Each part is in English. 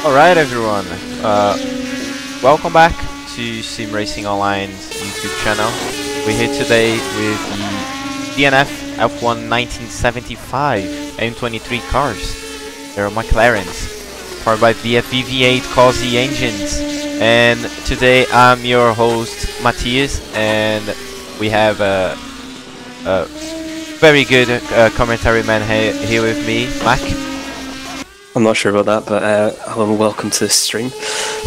Alright everyone, welcome back to SimRacingOnline's YouTube channel. We're here today with the DNF F1 1975 M23 cars. They're McLarens, powered by VF V8 Cosy engines. And today I'm your host Matheus, and we have a very good commentary man here with me, Mac. I'm not sure about that, but hello and welcome to the stream.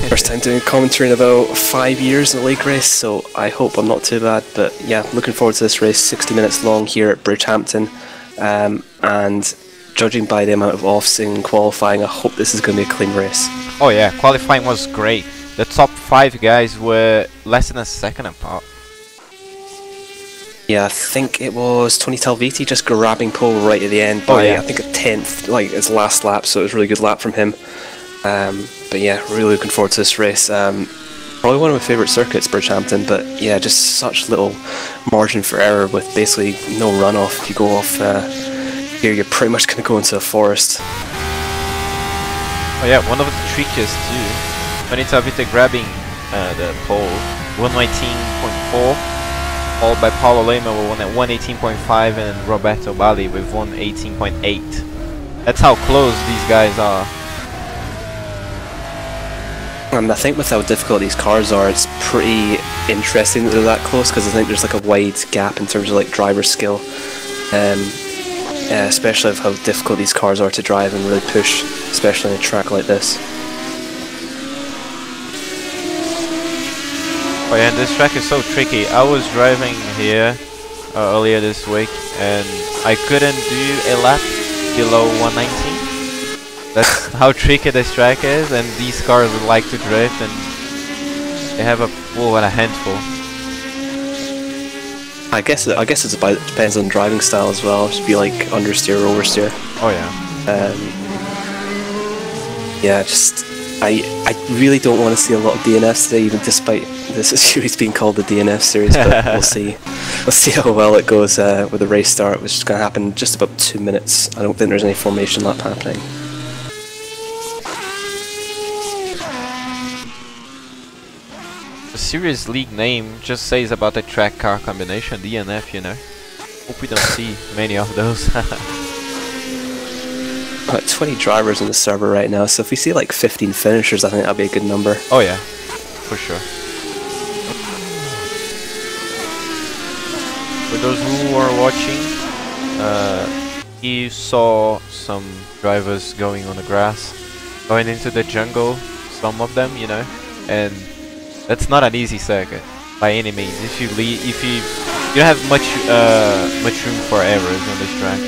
First time doing commentary in about 5 years in a league race, so I hope I'm not too bad. But yeah, looking forward to this race, 60 minutes long here at Bridgehampton. And judging by the amount of offs in qualifying, I hope this is going to be a clean race. Oh yeah, qualifying was great. The top 5 guys were less than a second apart. Yeah, I think it was Tony Talviti just grabbing pole right at the end by, I think, a 10th, like his last lap, so it was a really good lap from him. But yeah, really looking forward to this race. Probably one of my favourite circuits, Bridgehampton, but yeah, just such little margin for error with basically no runoff. If you go off here, you're pretty much going to go into a forest. Oh yeah, one of the trickiest too. Tony Talviti grabbing the pole, 119.4. followed by Paulo Lema with 118.5 and Roberto Bali with 118.8. That's how close these guys are. And I think with how difficult these cars are, it's pretty interesting that they're that close, because I think there's like a wide gap in terms of like driver skill, especially of how difficult these cars are to drive and really push, especially on a track like this. Oh yeah, and this track is so tricky. I was driving here earlier this week and I couldn't do a lap below 119. That's how tricky this track is, and these cars would like to drift and they have a handful. I guess it's about, it depends on driving style as well. Just be like understeer or oversteer. Oh yeah. Yeah, just I really don't want to see a lot of DNFs today, even despite this series being called the DNF series, but we'll see. We'll see how well it goes with the race start, which is going to happen in just about 2 minutes. I don't think there's any formation lap happening. The series league name just says about the track car combination, DNF, you know. Hope we don't see many of those. Got 20 drivers on the server right now, so if we see like 15 finishers, I think that'll be a good number. Oh yeah, for sure. For those who are watching, you saw some drivers going on the grass, going into the jungle, some of them, you know, and that's not an easy circuit by any means. If you don't have much room for errors on this track.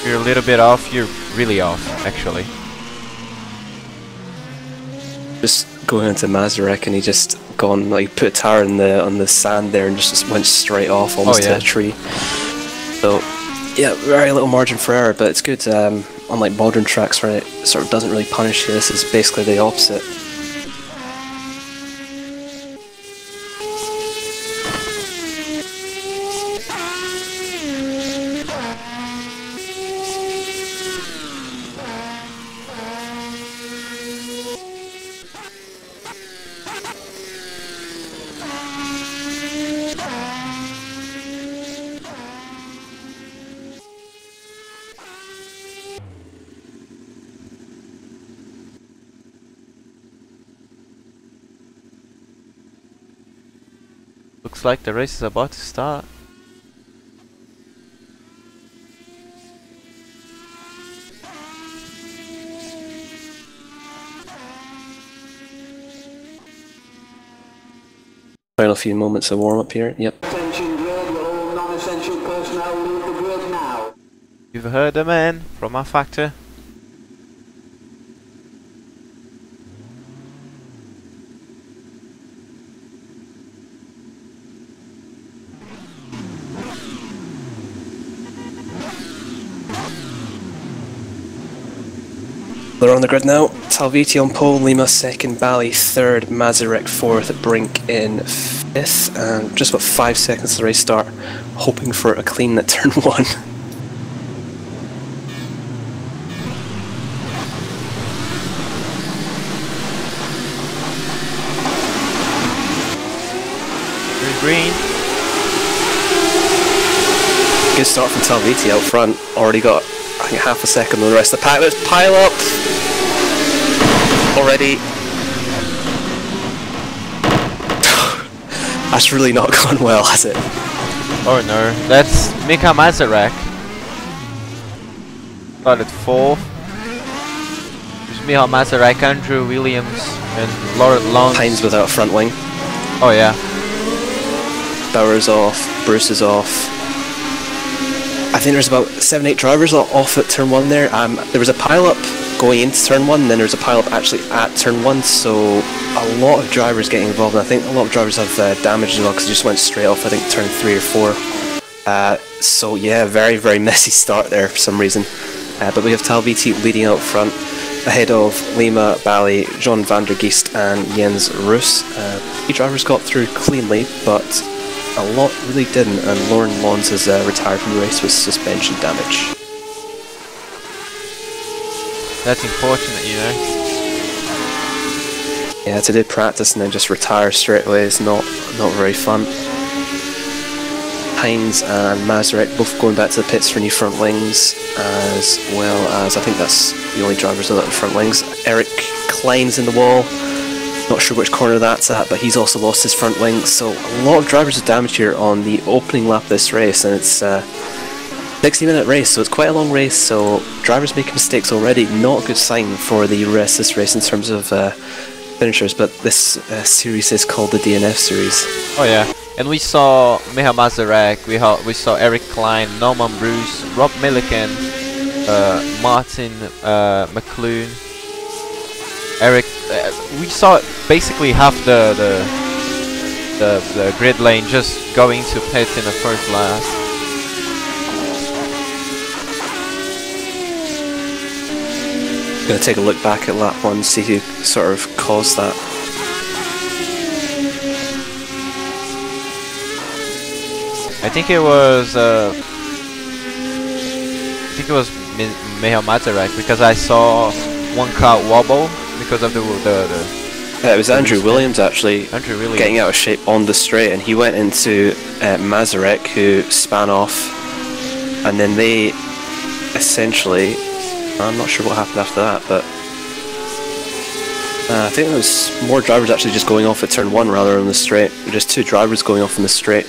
If you're a little bit off, you're really off, actually. Just going into Mazarek, and he just gone, like, put a tire on the sand there and just went straight off, almost to a tree. So yeah, very little margin for error, but it's good. Unlike modern tracks where it sort of doesn't really punish you, this is basically the opposite. Looks like the race is about to start. Final few moments of warm up here. Yep. Attention grid, all non-essential personnel leave the grid now. You've heard the man from rFactor. They're on the grid now. Talviti on pole, Lima second, Bali third, Mazarek fourth, Brink in fifth, and just about 5 seconds to the race start, hoping for a clean at turn 1. green. Good start from Talviti out front. Already got, I think, half a second on the rest of the pack. Let's pile up. Already. That's really not gone well, has it? Oh no, that's Mika Mazarek. Started 4th. There's Michal Mazarek, Andrew Williams, and Laurent Long. Hines without front wing. Oh yeah. Bauer's off. Bruce is off. I think there's about 7-8 drivers off at turn 1 there. There was a pile up going into turn 1, and then there was a pile up actually at turn 1, so a lot of drivers getting involved, and I think a lot of drivers have damage as well because they just went straight off, I think, turn 3 or 4. So yeah, very, very messy start there for some reason. But we have Talviti leading out front, ahead of Lima, Bali, John van der Geest and Jens Roos. 3 drivers got through cleanly, but a lot really didn't, and Lauren Lons has retired from the race with suspension damage. That's unfortunate, you know. Yeah, to do practice and then just retire straight away is not very fun. Hines and Mazarek both going back to the pits for new front wings, as well as, I think that's the only drivers without the front wings. Eric Klein's in the wall. Not sure which corner that's at, but he's also lost his front wing. So a lot of drivers have damage here on the opening lap of this race, and it's a 60-minute race, so it's quite a long race. So drivers making mistakes already, not a good sign for the rest of this race in terms of finishers. But this series is called the DNF series. Oh yeah, and we saw Michal Mazarek, we saw Eric Klein, Norman Bruce, Rob Milliken, Martin McClune, Eric. We saw basically half the grid lane just going to pit in the first lap. Gonna take a look back at lap 1, see who sort of caused that. I think it was Michal Mazarek, because I saw one car wobble because of the it was Andrew Williams actually. Andrew Williams getting out of shape on the straight, and he went into Mazarek, who span off, and then they essentially, I'm not sure what happened after that, but I think there was more drivers actually just going off at turn 1 rather than the straight. Just 2 drivers going off in the straight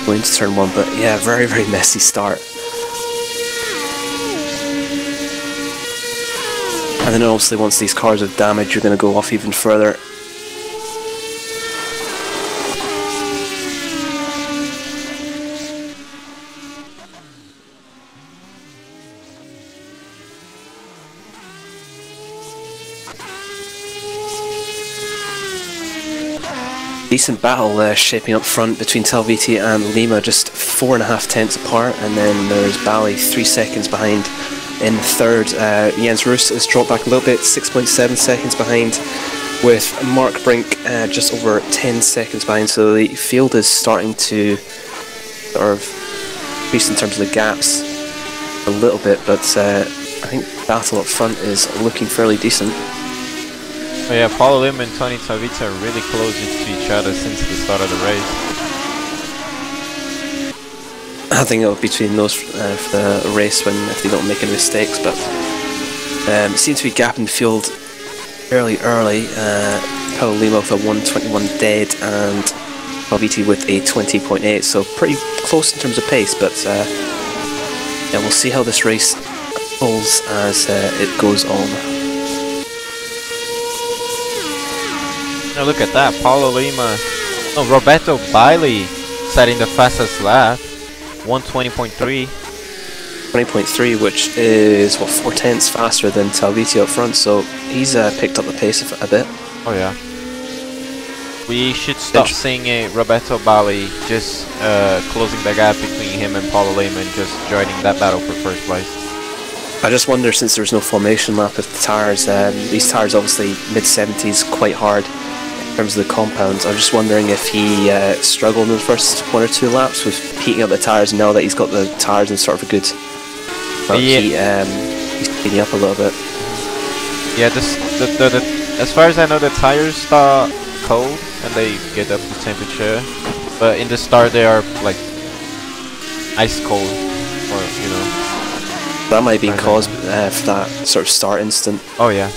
going to turn 1, but yeah, very, very messy start. And then obviously once these cars have damage, you're going to go off even further. Decent battle shaping up front between Talviti and Lima, just 4.5 tenths apart, and then there's Bali 3 seconds behind in third. Jens Roos has dropped back a little bit, 6.7 seconds behind, with Mark Brink just over 10 seconds behind, so the field is starting to sort of increase in terms of the gaps a little bit, but I think battle up front is looking fairly decent. Oh yeah, Paulo Lim and Tony Talviti are really close to each other since the start of the race. I think it'll be between those for the race if they don't make any mistakes, but it seems to be gap in the field fairly early. Paulo Lima with a 1:21 dead and Talviti with a 20.8, so pretty close in terms of pace, but yeah, we'll see how this race unfolds as it goes on. Now look at that, Paulo Lima, no, Roberto Bailey setting the fastest lap, 1:20.3. 20.3, which is what, 4 tenths faster than Talviti up front, so he's picked up the pace a bit. Oh yeah. We should stop seeing Roberto Bailey just closing the gap between him and Paulo Lima and just joining that battle for first place. I just wonder, since there's no formation lap with the tyres, these tyres obviously mid-70s, quite hard in terms of the compounds. I'm just wondering if he struggled in the first 1 or 2 laps with heating up the tyres, now that he's got the tyres in sort of a good heat, he's speeding up a little bit. Yeah, as far as I know, the tyres start cold and they get up to temperature. but in the start they are like ice cold, or you know. That might be caused for that sort of start instant. Oh yeah.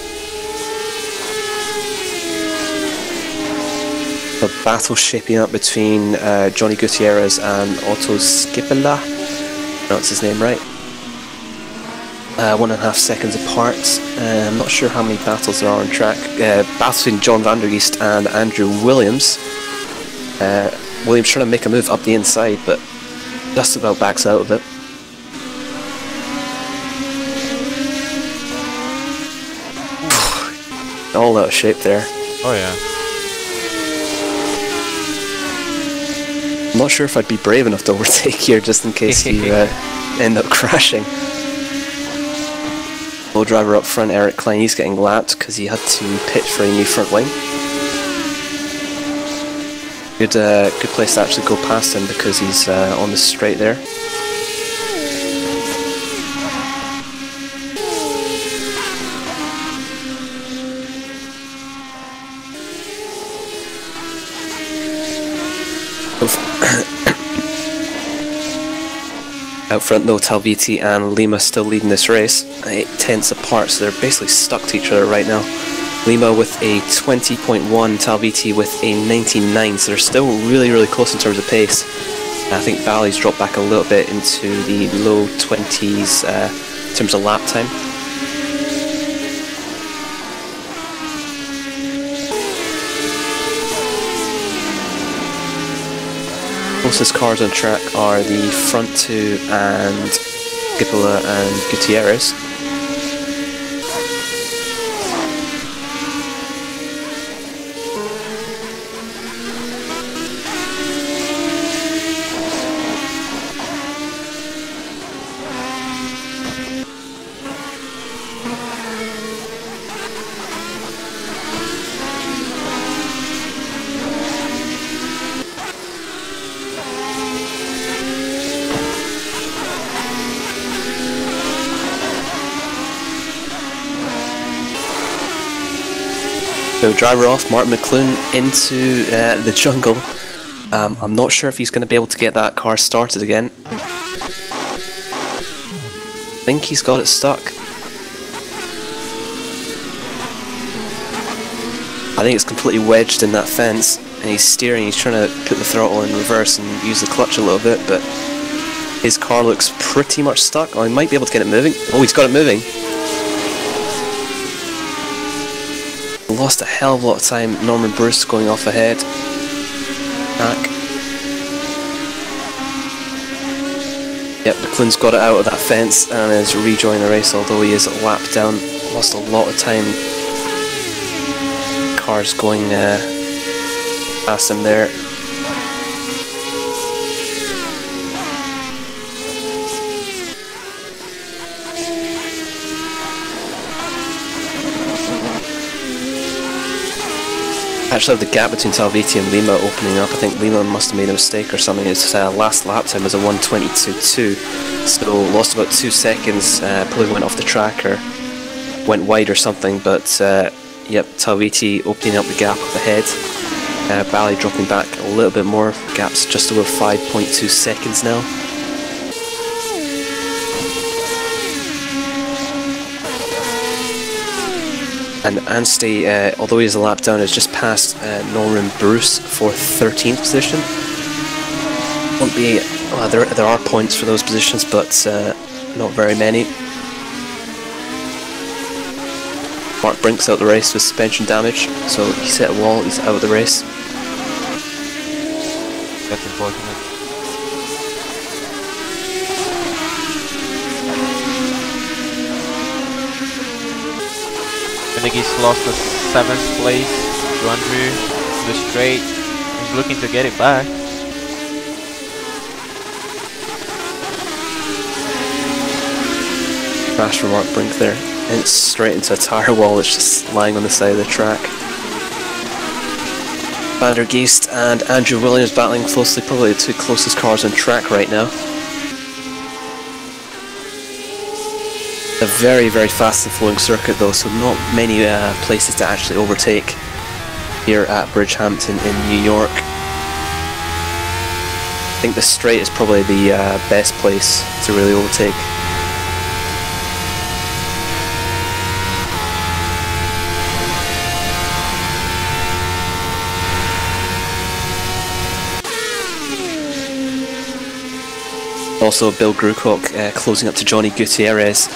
The battle shaping up between Johnny Gutierrez and Otto Skipela. Pronounce his name right. 1.5 seconds apart. I'm not sure how many battles there are on track. Battle between John van der Geest and Andrew Williams. Williams trying to make a move up the inside, but just about backs out of it. All out of shape there. Oh yeah. I'm not sure if I'd be brave enough to overtake here, just in case you end up crashing. Low driver up front, Eric Klein, he's getting lapped because he had to pit for a new front wing. Good place to actually go past him because he's on the straight there. Out front though, Talviti and Lima still leading this race, 8 tenths apart, so they're basically stuck to each other right now. Lima with a 20.1, Talviti with a 99, so they're still really close in terms of pace. I think Bali's dropped back a little bit into the low 20s in terms of lap time. Closest cars on track are the front two and Skipela and Gutierrez. So driver off, Martin McLoone into the jungle. I'm not sure if he's going to be able to get that car started again. I think he's got it stuck. I think it's completely wedged in that fence, and he's steering, he's trying to put the throttle in reverse and use the clutch a little bit, but his car looks pretty much stuck. Oh, he might be able to get it moving. Oh, he's got it moving. Lost a hell of a lot of time. Norman Bruce going off ahead. Back. Yep, McLoon's got it out of that fence and is rejoining the race, although he is a lap down. Lost a lot of time. Cars going past him there. Actually, the gap between Talviti and Lima opening up. I think Lima must have made a mistake or something. His last lap time was a 1:22.2, so lost about 2 seconds. Probably went off the track or went wide or something. But yep, Talviti opening up the gap up ahead. Bali dropping back a little bit more. Gap's just over 5.2 seconds now. And Anstey, although he's a lap down, has just passed Norman Bruce for 13th position. Won't be, well, there are points for those positions, but not very many. Mark Brink's out the race with suspension damage, so he's hit a wall, he's out of the race. That's unfortunate. He's lost the 7th place to Andrew to the straight. He's looking to get it back. Crash from Mark Brink there, and it's straight into a tyre wall that's just lying on the side of the track. Van der Geest and Andrew Williams battling closely, probably the two closest cars on track right now. A very fast and flowing circuit though, so not many places to actually overtake here at Bridgehampton in New York. think the straight is probably the best place to really overtake. Also, Bill Grucock closing up to Johnny Gutierrez.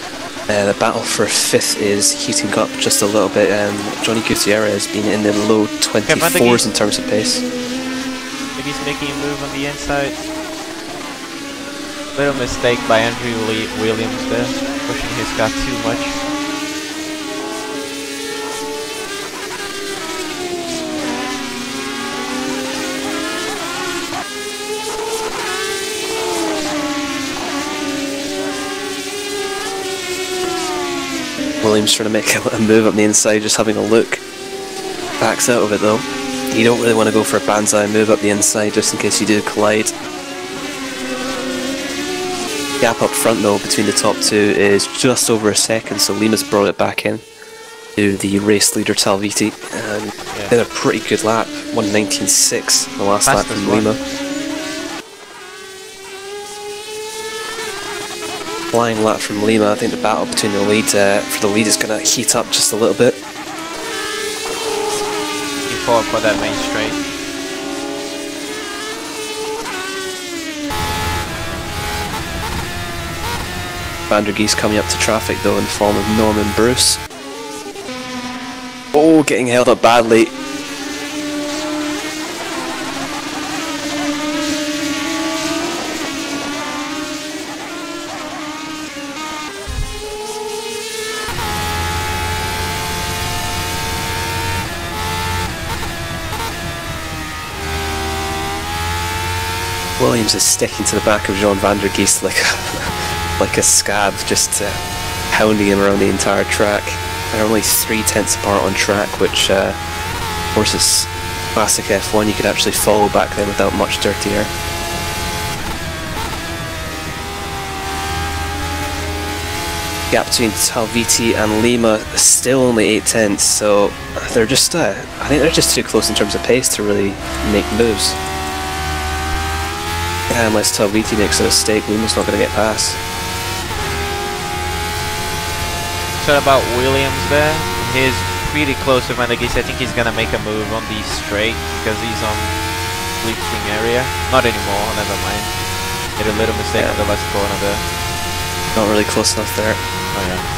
The battle for 5th is heating up just a little bit. Johnny Gutierrez being in the low 24s in terms of pace. He's making a move on the inside. Little mistake by Andrew Williams there, pushing his car too much. Williams trying to make a move up the inside, just having a look. Backs out of it though. You don't really want to go for a banzai move up the inside just in case you do collide. Gap up front though between the top two is just over a second, so Lima's brought it back in to the race leader Talviti. Did a pretty good lap, 1:19.6 the last lap from Lima. Flying lap from Lima. I think the battle between the lead for the lead is going to heat up just a little bit. Forward for that main straight. Van der Geest coming up to traffic though in the form of Norman Bruce. Oh, getting held up badly. Williams is sticking to the back of Jean Van der Geest like a scab, just hounding him around the entire track. They're only 3/10 apart on track, which of course is classic F1. You could actually follow back then without much dirty air. Gap between Talviti and Lima is still only 8/10, so they're just I think they're just too close in terms of pace to really make moves. Unless Talviti makes a mistake, Lima's not going to get past. So about Williams there, he's pretty close to Van der Geest. I think he's going to make a move on the straight because he's on slipstream area. Not anymore, never mind. Made a little mistake on the last corner there. Not really close enough there. Oh yeah.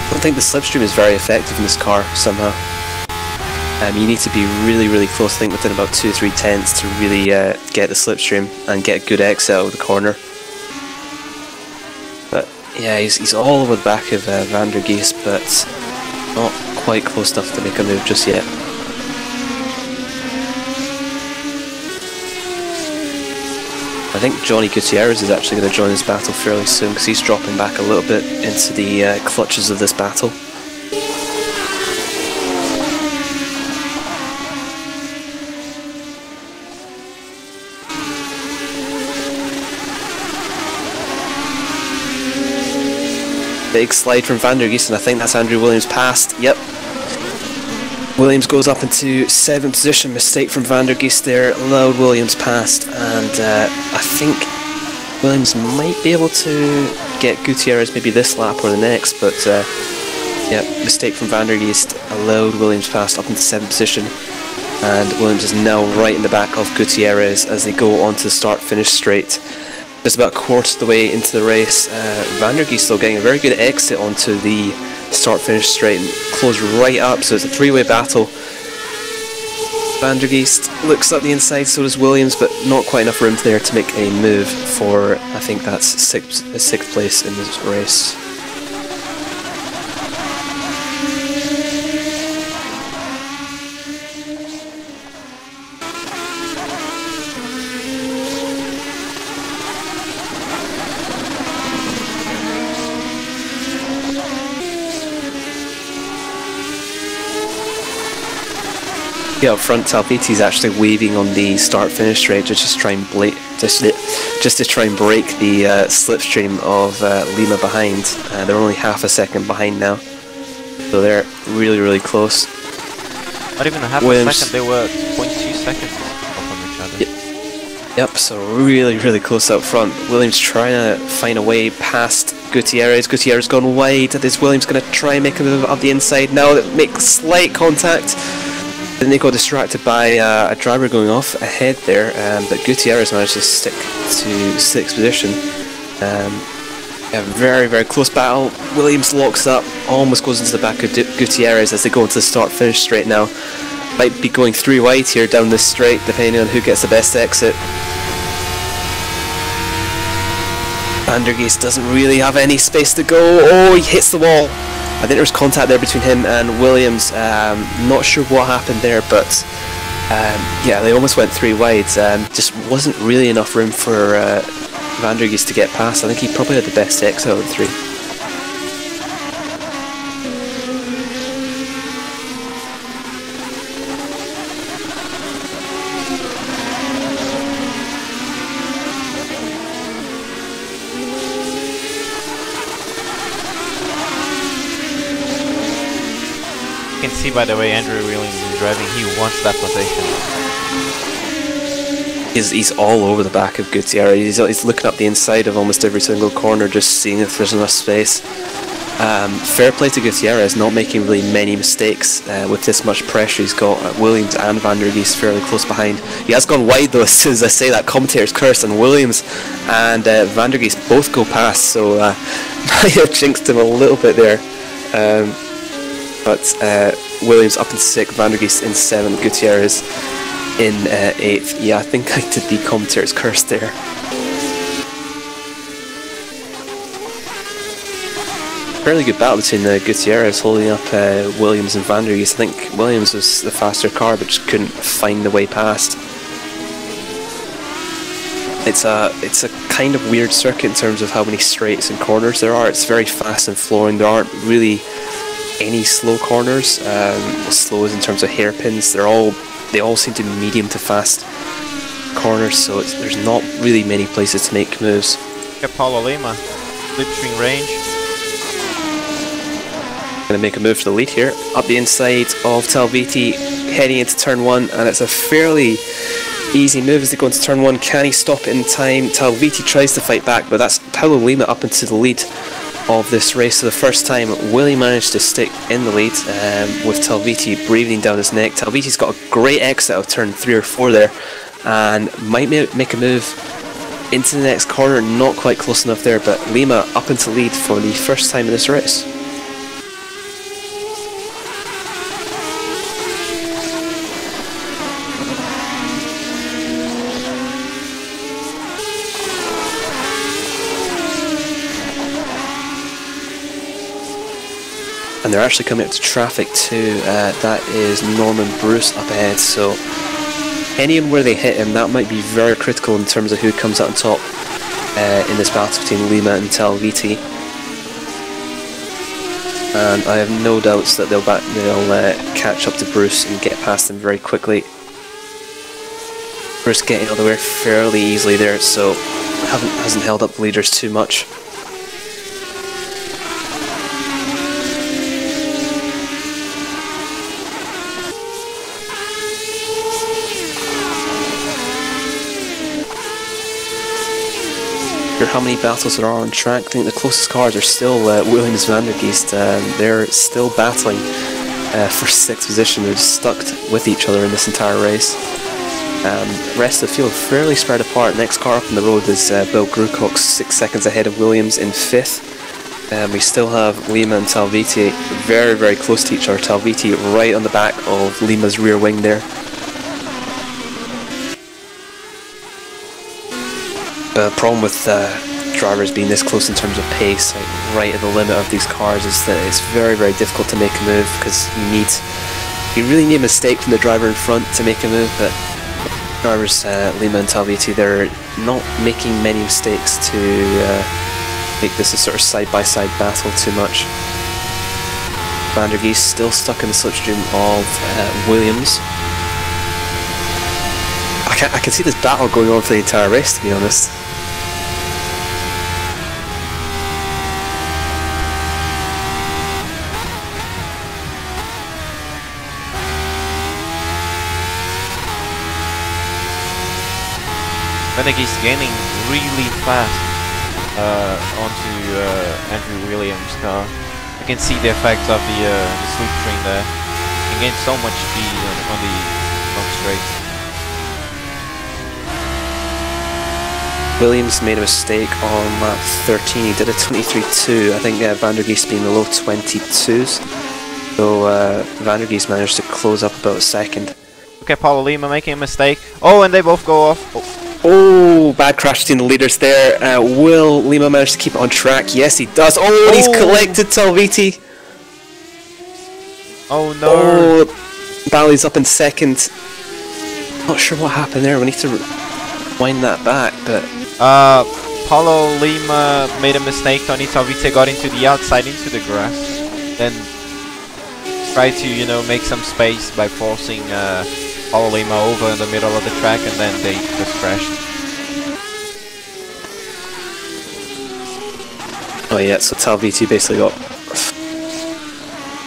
I don't think the slipstream is very effective in this car somehow. You need to be really close, I think within about 2-3 tenths to really get the slipstream and get a good exit out of the corner. But yeah, he's all over the back of Van der Geest, but not quite close enough to make a move just yet. I think Johnny Gutierrez is actually going to join this battle fairly soon because he's dropping back a little bit into the clutches of this battle. Big slide from Van der Geest, and I think that's Andrew Williams passed. Yep. Williams goes up into 7th position. Mistake from Van der Geest there, allowed Williams past, and I think Williams might be able to get Gutierrez maybe this lap or the next, but yeah, mistake from Van der Geest, allowed Williams past up into 7th position, and Williams is now right in the back of Gutierrez as they go onto the start-finish straight. Just about a quarter of the way into the race, Van der Geest still getting a very good exit onto the start-finish straight and close right up, so it's a three-way battle. Van der Geest looks up the inside, so does Williams, but not quite enough room there to make a move for, I think that's sixth place in this race. Yeah, up front, Talviti's actually waving on the start-finish straight just to try and break the slipstream of Lima behind. They're only half a second behind now. So they're really, really close. Not even a half a second, they were 0.2 seconds off on each other. Yep, so really, really close up front. Williams trying to find a way past Gutierrez. Gutierrez gone wide. Is Williams going to try and make a move up the inside now? That makes slight contact. Then they got distracted by a driver going off ahead there, but Gutierrez managed to stick to 6th position. A very, very close battle. Williams locks up, almost goes into the back of Gutierrez as they go into the start-finish straight now. Might be going 3 wide here down this straight, depending on who gets the best exit. Van der Geest doesn't really have any space to go. Oh, he hits the wall. I think there was contact there between him and Williams. Not sure what happened there, but yeah, they almost went 3 wide. Just wasn't really enough room for Van der Geest to get past. I think he probably had the best exit out of the 3. You can see by the way Andrew Williams is driving, he wants that position. He's all over the back of Gutierrez. He's looking up the inside of almost every single corner, just seeing if there's enough space. Fair play to Gutierrez, not making really many mistakes with this much pressure. He's got Williams and Van der Geest fairly close behind. He has gone wide though, as soon as I say that, commentator's curse, and Williams and Van der Geest both go past, so might have jinxed him a little bit there. But Williams up in 6th, Van der Geest in 7th, Gutierrez in 8th. Yeah, I think I did the commentator's curse there. Fairly good battle between Gutierrez holding up Williams and Van der Geest. I think Williams was the faster car but just couldn't find the way past. It's a kind of weird circuit in terms of how many straights and corners there are. It's very fast and flowing. There aren't really any slow corners. Slow is in terms of hairpins. They all seem to be medium to fast corners, so there's not really many places to make moves. Paulo Lima, slipstream range. Going to make a move for the lead here. Up the inside of Talviti, heading into turn 1, and it's a fairly easy move as they go into turn 1. Can he stop it in time? Talviti tries to fight back, but that's Paulo Lima up into the lead of this race. For the first time, Willie managed to stick in the lead with Talviti breathing down his neck. Talviti's got a great exit out of turn 3 or 4 there, and might make a move into the next corner. Not quite close enough there, but Lima up into lead for the first time in this race. And they're actually coming up to traffic too. That is Norman Bruce up ahead, so anyone where they hit him, that might be very critical in terms of who comes out on top in this battle between Lima and Talviti. And I have no doubts that they'll catch up to Bruce and get past him very quickly. Bruce getting out of the way fairly easily there, so hasn't held up the leaders too much. How many battles there are on track. I think the closest cars are still Williams Van der Geest. They're still battling for 6th position. They're just stuck with each other in this entire race. The rest of the field fairly spread apart. Next car up on the road is Bill Grucox, 6 seconds ahead of Williams in 5th. We still have Lima and Talviti very, very close to each other. Talviti right on the back of Lima's rear wing there. The problem with drivers being this close in terms of pace, like right at the limit of these cars, is that it's very, very difficult to make a move because you really need a mistake from the driver in front to make a move. But drivers Lima and Talviti, they're not making many mistakes to make this a sort of side-by-side battle too much. Van der Geest still stuck in the slipstream of Williams. I can see this battle going on for the entire race, to be honest. Van der Geest gaining really fast onto Andrew Williams' car. You can see the effects of the slipstream there. He gained so much speed on the front straight. Williams made a mistake on lap 13. He did a 23.2. I think Van der Geest being the low 22s. So Van der Geest managed to close up about a second. Okay, Paulo Lima making a mistake. Oh, and they both go off. Oh, bad crash between the leaders there. Will Lima manage to keep it on track? Yes, he does. Oh, and he's collected Talviti. Oh no. Oh, Bali's up in second. Not sure what happened there. We need to wind that back, but... Paulo Lima made a mistake. Tony Talviti got into the outside, into the grass. Then tried to, you know, make some space by forcing Paulo Lima over in the middle of the track, and then they just crashed. Oh yeah, so Talviti basically got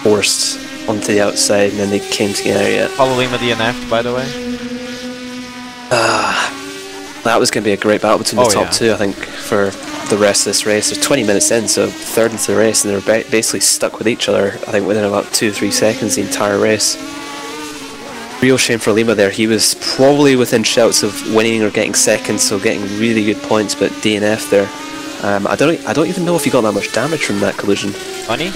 forced onto the outside, and then they came together. Yeah. Paulo Lima DNF, by the way. That was going to be a great battle between the top two, I think, for the rest of this race. They're 20 minutes in, so third into the race, and they're basically stuck with each other, I think, within about 2-3 seconds the entire race. Real shame for Lima there. He was probably within shouts of winning or getting second, so getting really good points, but DNF there. I don't even know if he got that much damage from that collision. Funny?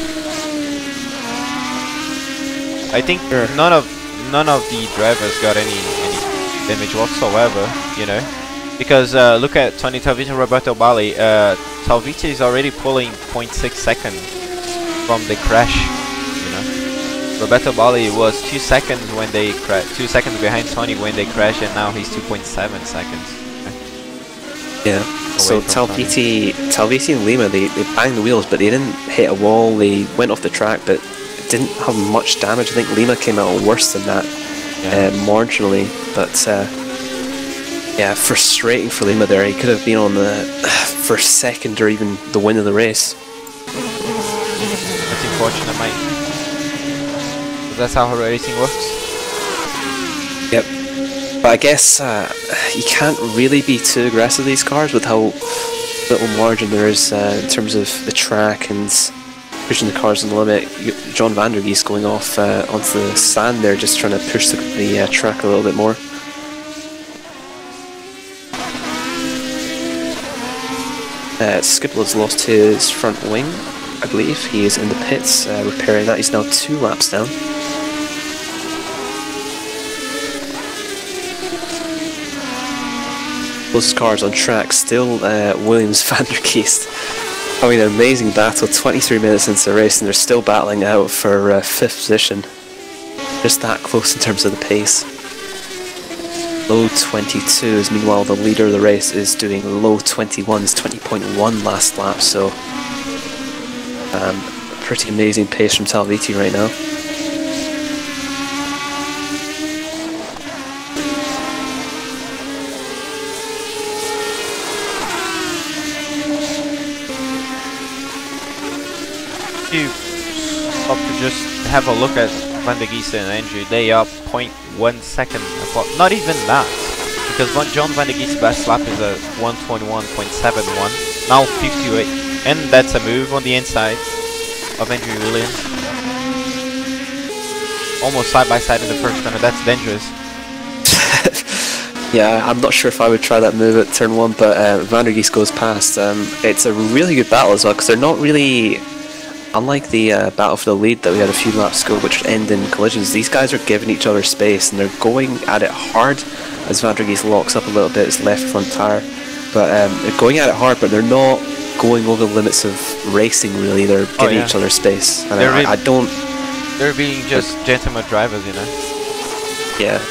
I think none of the drivers got any damage whatsoever, you know. Because look at Tony Talviti and Roberto Bali. Talviti is already pulling 0.6 seconds from the crash, you know. Roberto Bali was 2 seconds when they 2 seconds behind Tony when they crashed, and now he's 2.7 seconds. Okay. Yeah. So Talviti and Lima, they banged the wheels, but they didn't hit a wall. They went off the track, but didn't have much damage. I think Lima came out worse than that, marginally, but. Yeah, frustrating for Lima there. He could have been on the first, second, or even the win of the race. That's unfortunate, mate. But that's how racing works. Yep. But I guess you can't really be too aggressive with these cars with how little margin there is in terms of the track and pushing the cars on the limit. John Van der Geest going off onto the sand there, just trying to push the track a little bit more. Skipple has lost his front wing, I believe. He is in the pits repairing that. He's now 2 laps down. Closest cars on track, still Williams Van der Geest. Having an amazing battle, 23 minutes into the race, and they're still battling out for 5th position. Just that close in terms of the pace. Low 22s, meanwhile the leader of the race is doing low 21s, 20.1 last lap, so pretty amazing pace from Talviti right now. You stop to just have a look at Van der Geest and Andrew. They are 0.1 second apart. Not even that, because John Van der Geest's best lap is a 121.71, now 58, and that's a move on the inside of Andrew Williams. Almost side by side in the first corner. That's dangerous. Yeah, I'm not sure if I would try that move at turn 1, but Van der Geest goes past. It's a really good battle as well, because they're not really... Unlike the battle for the lead that we had a few laps ago, which end in collisions, these guys are giving each other space, and they're going at it hard as Van der Geest locks up a little bit his left front tyre. But they're going at it hard, but they're not going over the limits of racing, really. They're giving each other space. And I don't... They're being just gentleman drivers, you know? Yeah,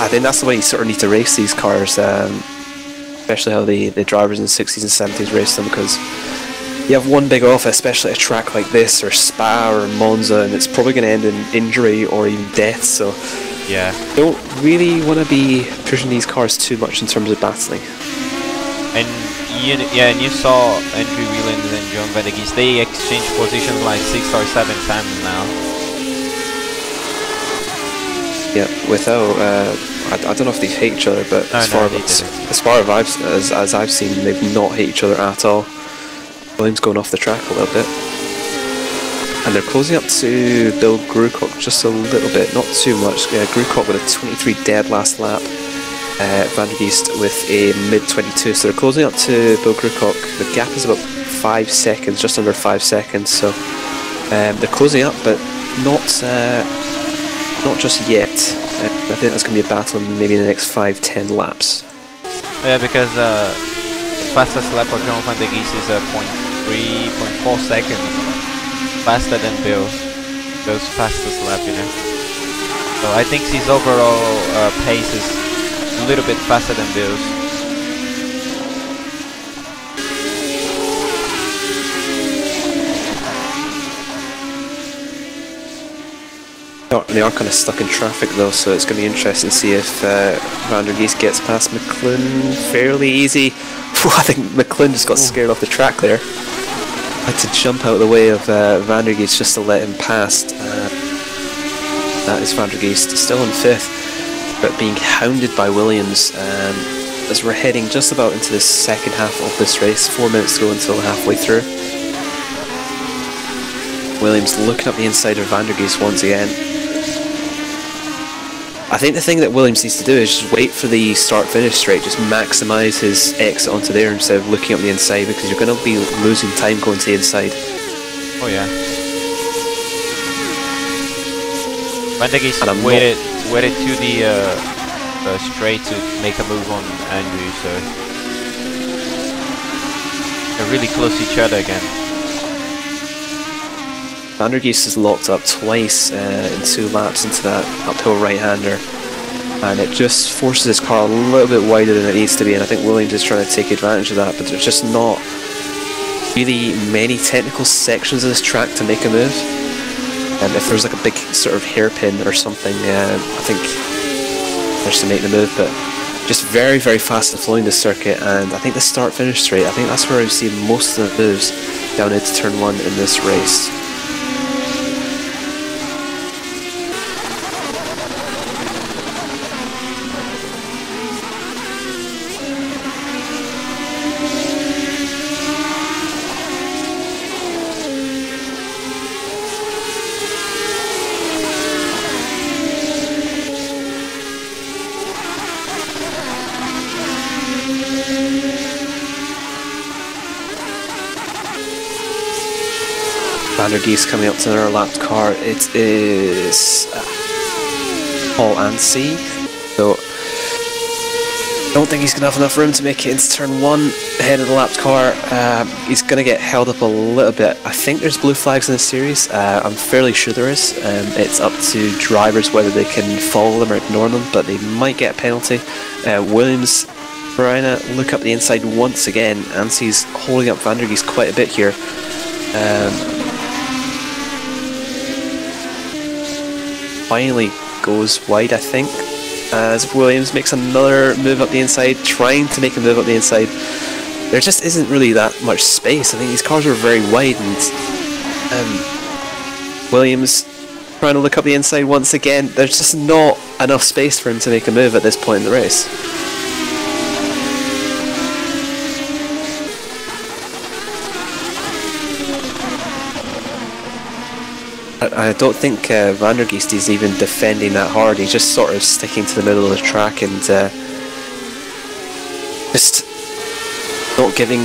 I think that's the way you sort of need to race these cars, especially how the drivers in the 60s and 70s race them, because you have one big off, especially at a track like this, or Spa, or Monza, and it's probably going to end in injury or even death, so yeah, don't really want to be pushing these cars too much in terms of battling. And you saw Andrew Williams and John Van der Geest, they exchanged positions like 6 or 7 times now. Yeah, without I don't know if they hate each other, but No, as far as I've seen, they've not hate each other at all. Williams going off the track a little bit. And they're closing up to Bill Grewcock just a little bit, not too much. Grewcock with a 23 dead last lap. Van der Geest with a mid-22, so they're closing up to Bill Grewcock. The gap is about 5 seconds, just under 5 seconds, so they're closing up, but not just yet. I think that's going to be a battle in maybe the next 5-10 laps. Yeah, because fastest lap for John Van der Geest is 0.4 seconds faster than Bill's fastest lap, you know. So I think his overall pace is a little bit faster than Bill's. They are kind of stuck in traffic though, so it's going to be interesting to see if Van der Geest gets past McLean fairly easy. I think McLean just got scared off the track there. Had to jump out of the way of Van der Geest just to let him past. That is Van der Geest still in 5th, but being hounded by Williams as we're heading just about into the second half of this race. 4 minutes to go until halfway through. Williams looking up the inside of Van der Geest once again. I think the thing that Williams needs to do is just wait for the start-finish straight, just maximise his exit onto there instead of looking up the inside, because you're going to be losing time going to the inside. Oh yeah. Van der Geest waited to the straight to make a move on Andrew, so they're really close to each other again. Van der Geest is locked up twice in 2 laps into that uphill right-hander, and it just forces his car a little bit wider than it needs to be, and I think Williams is trying to take advantage of that, but there's just not really many technical sections of this track to make a move. And if there's like a big sort of hairpin or something, I think there's to make the move, but just very, very fast to flowing this circuit, and I think the start-finish straight, I think that's where I see most of the moves down into turn 1 in this race. Van der Geest coming up to another lapped car. It is Paul Anstey, so I don't think he's going to have enough room to make it into turn 1 ahead of the lapped car. He's going to get held up a little bit. I think there's blue flags in this series. I'm fairly sure there is. It's up to drivers whether they can follow them or ignore them, but they might get a penalty. Williams trying to look up the inside once again. Anstey's holding up Van der Geest quite a bit here. Finally goes wide, I think, as Williams makes another move up the inside, trying to make a move up the inside. There just isn't really that much space. I think these cars are very wide, and Williams trying to look up the inside once again. There's just not enough space for him to make a move at this point in the race. I don't think Van der Geest is even defending that hard. He's just sort of sticking to the middle of the track and just not giving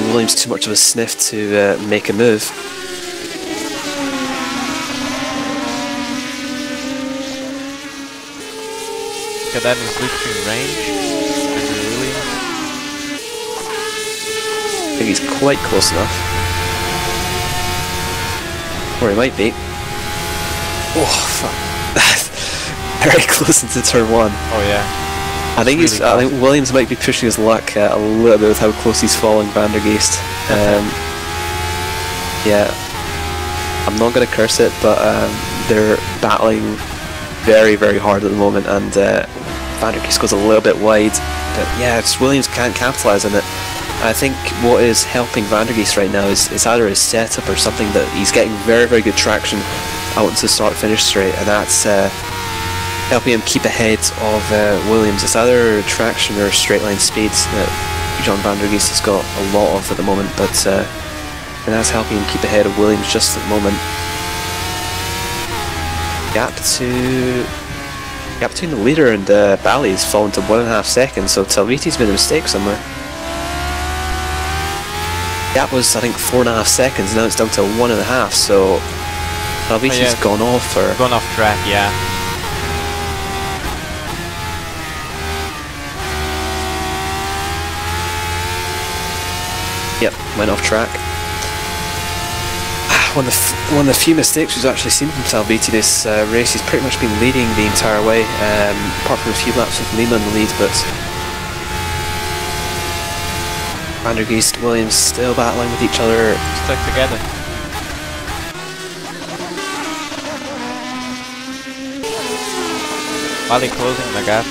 Williams too much of a sniff to make a move. Okay, that is lifting range. I think he's quite close enough. Or he might be. Oh fuck! Very close into turn 1. Oh yeah. I think really I think Williams might be pushing his luck a little bit with how close he's following Van der Geest. Yeah, I'm not going to curse it, but they're battling very, very hard at the moment, and Van der Geest goes a little bit wide. But yeah, just Williams can't capitalise on it. I think what is helping Van der Geest right now is either his setup or something that he's getting very, very good traction out into the start-finish straight, and that's helping him keep ahead of Williams. It's either traction or straight line speeds that John van der Geest has got a lot of at the moment, but and that's helping him keep ahead of Williams just at the moment. Gap between the leader and Bally has fallen to 1.5 seconds, so Talviti's made a mistake somewhere. Gap was, I think, 4.5 seconds, now it's down to 1.5, so Talviti's gone off. Gone off track, yeah. Yep, went off track. One of the few mistakes we've actually seen from Talviti this race. He's pretty much been leading the entire way, apart from a few laps with Lima in the lead, but Van der Geest, Williams still battling with each other. Stuck together. Bally closing the gap,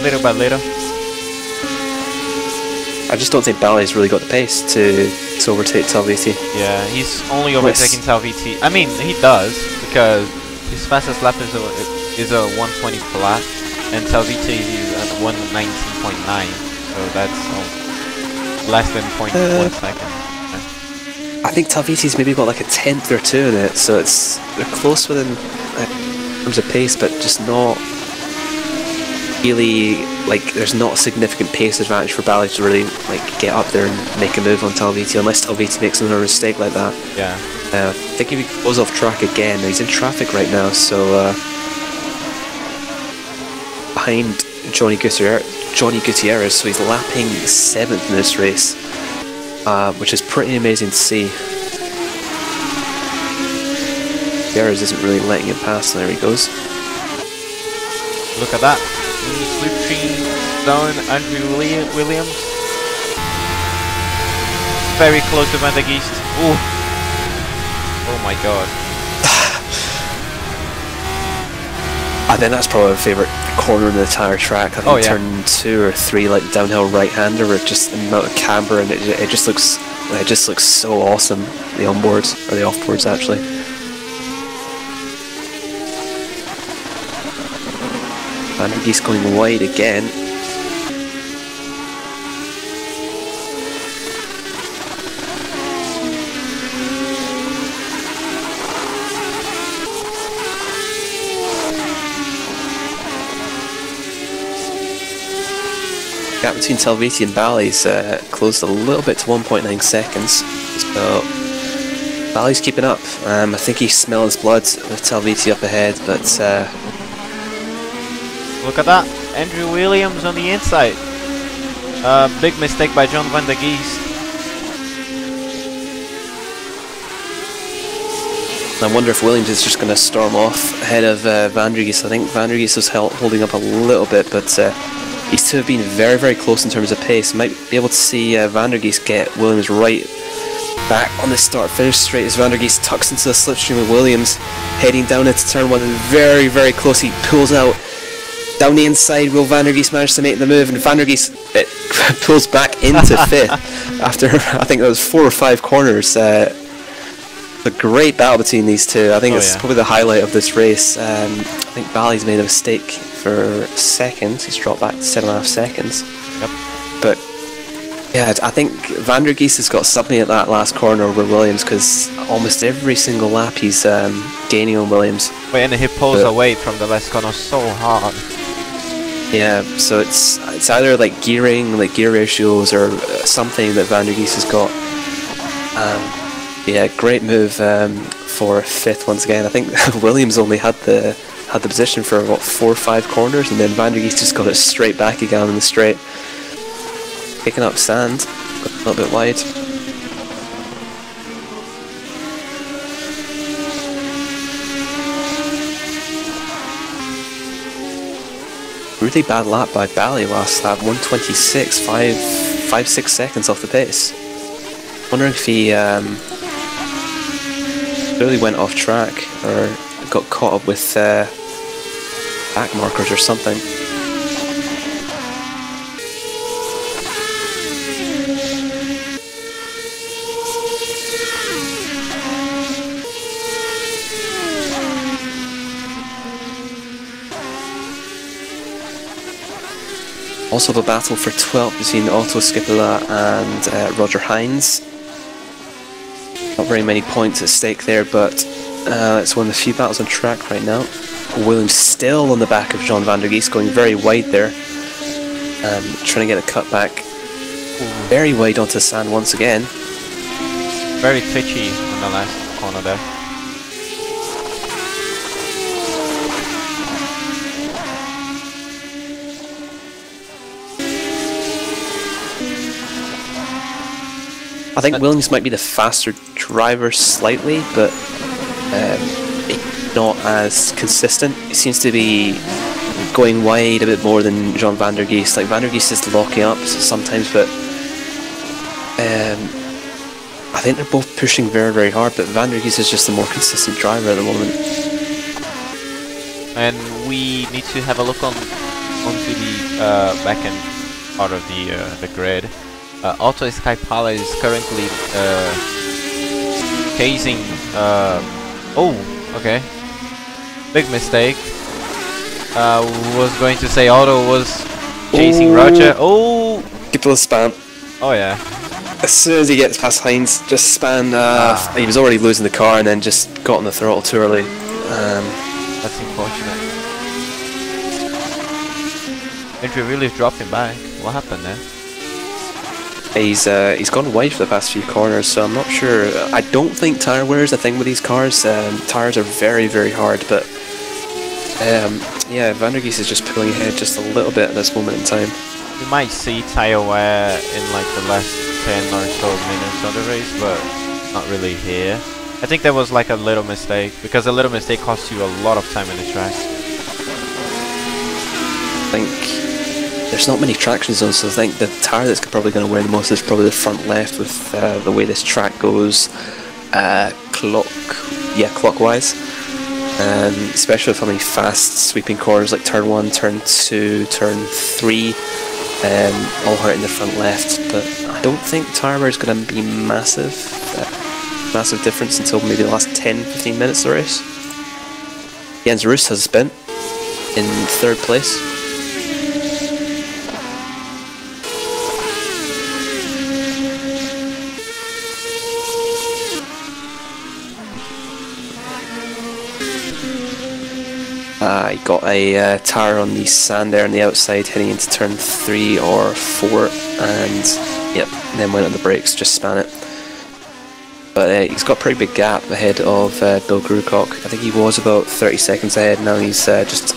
little by little. I just don't think Bally's really got the pace to overtake Talviti. Yeah, he's only overtaking Talviti. I mean, he does, because his fastest lap is a 120 per lap, and Talviti is at 119.9, so that's less than 0.1 second. I think Talviti's maybe got like a tenth or two in it, so they're close within in terms of pace, but just not really, like, there's not a significant pace advantage for Bally to really like get up there and make a move on Talviti, unless Talviti makes another mistake like that. Yeah. I think if he goes off track again, he's in traffic right now, so behind Johnny Gutierrez, so he's lapping 7th in this race, which is pretty amazing to see. Gutierrez isn't really letting him pass, and there he goes. Look at that. Slipstream zone, Andrew Williams. Very close to Van der Geest. Ooh. Oh my god. I think that's probably my favourite corner in the entire track. I think turn 2 or 3, like downhill right-hander, with just the amount of camber, and it just looks so awesome. The onboards, or the offboards actually. Van der Geest going wide again. Gap between Talviti and Bally's closed a little bit to 1.9 seconds. So Bally's keeping up. I think he smells blood with Talviti up ahead, but look at that, Andrew Williams on the inside. Big mistake by John van der Geest. I wonder if Williams is just going to storm off ahead of Van der Geest. I think Van der Geest is holding up a little bit, but these two have been very, very close in terms of pace. Might be able to see Van der Geest get Williams right back on the start-finish straight as Van der Geest tucks into the slipstream with Williams, heading down into turn 1 and very, very close. He pulls out down the inside. Will Van der Geest manage to make the move, and Van der Geest pulls back into 5th after I think it was 4 or 5 corners. A great battle between these two. I think it's probably the highlight of this race. I think Bally's made a mistake for seconds. He's dropped back to 7.5 seconds. Yep. But yeah, I think Van der Geest has got something at that last corner over Williams, because almost every single lap he's gaining on Williams. Wait, and he pulls away from the last corner so hard. Yeah, so it's either like gearing, like gear ratios, or something that Van der Geest has got. Yeah, great move for 5th once again. I think Williams only had the position for what, 4 or 5 corners, and then Van der Geest just got it straight back again in the straight, picking up sand a little bit wide. Really bad lap by Bally last lap, 126, 5-6 seconds off the pace. Wondering if he really went off track or got caught up with back markers or something. Also the battle for 12th between Otto Skipula and Roger Hines. Not very many points at stake there, but it's one of the few battles on track right now. Williams still on the back of Jean van der Geest, going very wide there. Trying to get a cut back. Very wide onto the sand once again. Very twitchy on the last corner there. I think Williams might be the faster driver slightly, but not as consistent. He seems to be going wide a bit more than Jean van der Geest. Like van der Geest is locking up sometimes, but I think they're both pushing very, very hard. But van der Geest is just the more consistent driver at the moment. And we need to have a look onto the back end part of the grid. Otto Skipala is currently casing. Oh, okay. Big mistake. Was going to say Otto was chasing Roger. Oh! Skipala spam. Oh yeah. As soon as he gets past Hines, just span. He was already losing the car and then just got on the throttle too early. That's unfortunate. Entry really is dropping back. What happened there? He's gone wide for the past few corners, so I'm not sure. I don't think tyre wear is a thing with these cars. Tyres are very, very hard, but yeah, Van der Geest is just pulling ahead just a little bit at this moment in time. You might see tyre wear in like the last 10 or so minutes of the race, but not really here. I think there was like a little mistake, because a little mistake costs you a lot of time in the track. I think there's not many traction zones, so I think the tyre that's probably going to wear the most is probably the front left with the way this track goes clockwise. Especially with how many fast sweeping corners like turn 1, turn 2, turn 3, all hurting the front left. But I don't think tyre wear is going to be massive difference until maybe the last 10-15 minutes of the race. Jens Roos has spin in 3rd place. He got a tyre on the sand there on the outside heading into turn 3 or 4, and yep, then went on the brakes, just span it. But he's got a pretty big gap ahead of Bill Grewcock. I think he was about 30 seconds ahead, now he's just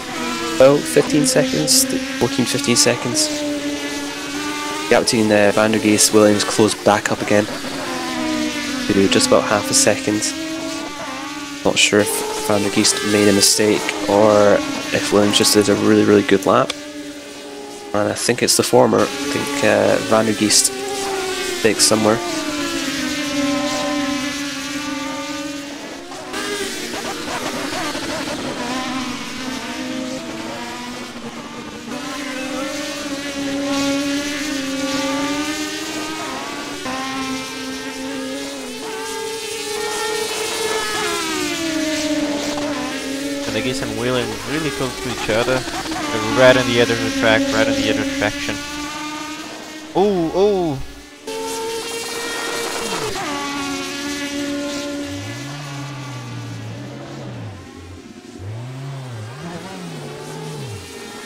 about 15 seconds, 14-15 seconds. Gap between Van der Geest, Williams closed back up again to just about half a second. Not sure if Van der Geest made a mistake or if Williams just did a really, really good lap. And I think it's the former. I think Van der Geest mistakes somewhere. And Williams really close to each other. They're right on the edge of the track, right on the edge of traction. Oh, oh!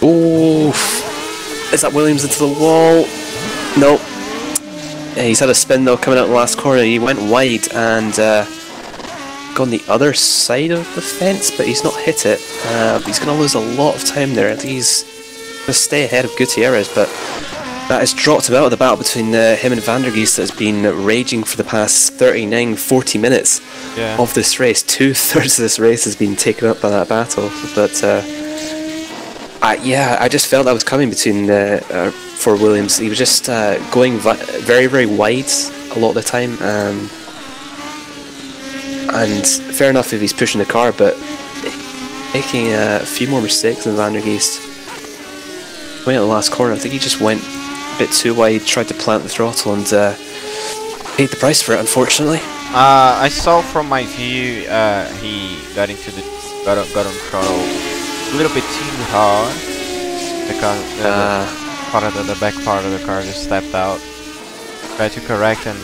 Oof! Is that Williams into the wall? No. Yeah, he's had a spin though coming out the last corner. He went wide and on the other side of the fence, but he's not hit it. He's going to lose a lot of time there. I think he's going to stay ahead of Gutierrez, but that has dropped him out of the battle between him and Van der Geest that has been raging for the past 39-40 minutes of this race. 2/3 of this race has been taken up by that battle, but yeah, I just felt that was coming between for Williams. He was just going very, very wide a lot of the time. And fair enough if he's pushing the car, but making a few more mistakes than Van der Geest. Going at the last corner, I think he just went a bit too wide, tried to plant the throttle, and paid the price for it, unfortunately. I saw from my view he got into the got on throttle a little bit too hard. part of the back part of the car just stepped out. Tried to correct, and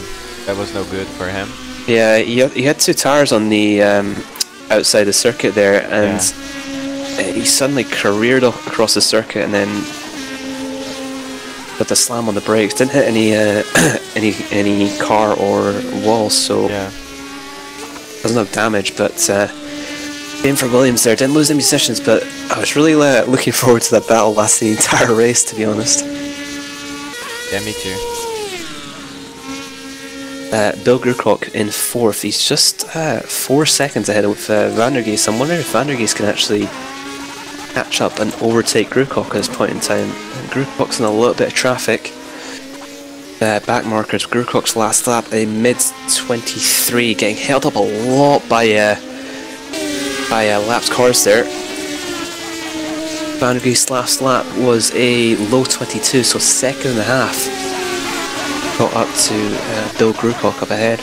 that was no good for him. Yeah, he had 2 tires on the outside the circuit there, and he suddenly careered across the circuit, and then got the slam on the brakes. Didn't hit any any car or wall, so doesn't have damage. But game for Williams there. Didn't lose any positions, but I was really looking forward to that battle lasting the entire race, to be honest. Yeah, me too. Bill Groocock in 4th. He's just 4 seconds ahead of Van der Geest. I'm wondering if Van der Geest can actually catch up and overtake Groocock at this point in time. Groocock's in a little bit of traffic. Back markers. Groocock's last lap, a mid-23, getting held up a lot by lapped cars there. Van der Geest's last lap was a low 22, so 2.5. Got up to Bill Groocock up ahead.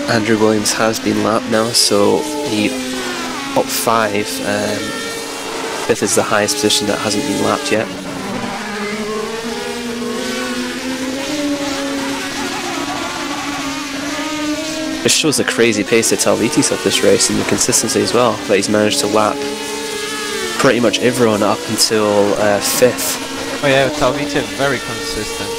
Andrew Williams has been lapped now, so the top 5. 5th is the highest position that hasn't been lapped yet. This shows the crazy pace that Talviti's at this race, and the consistency as well, that he's managed to lap pretty much everyone up until 5th. Oh yeah, Talviti very consistent.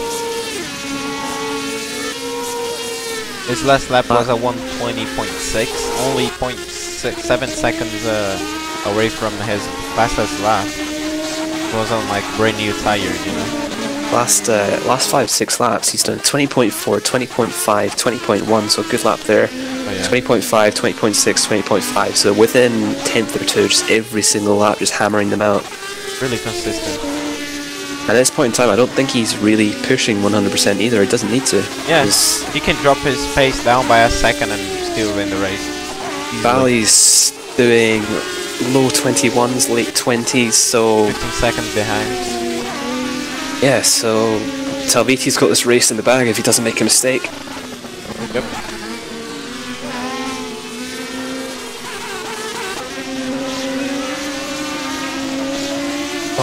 His last lap was a 1:20.6, only 0.7 seconds away from his fastest lap. It was on like brand new tires, you know. Last 5-6 laps, he's done 20.4, 20.5, 20.1, so good lap there. 20.5, 20.6, 20.5, so within 10th or 2, just every single lap, just hammering them out. Really consistent. At this point in time, I don't think he's really pushing 100% either. He doesn't need to. Yeah, he can drop his pace down by a second and still win the race. Valley's doing low 21s, late 20s, so 15 seconds behind. Yeah, so Talviti's got this race in the bag if he doesn't make a mistake. Yep.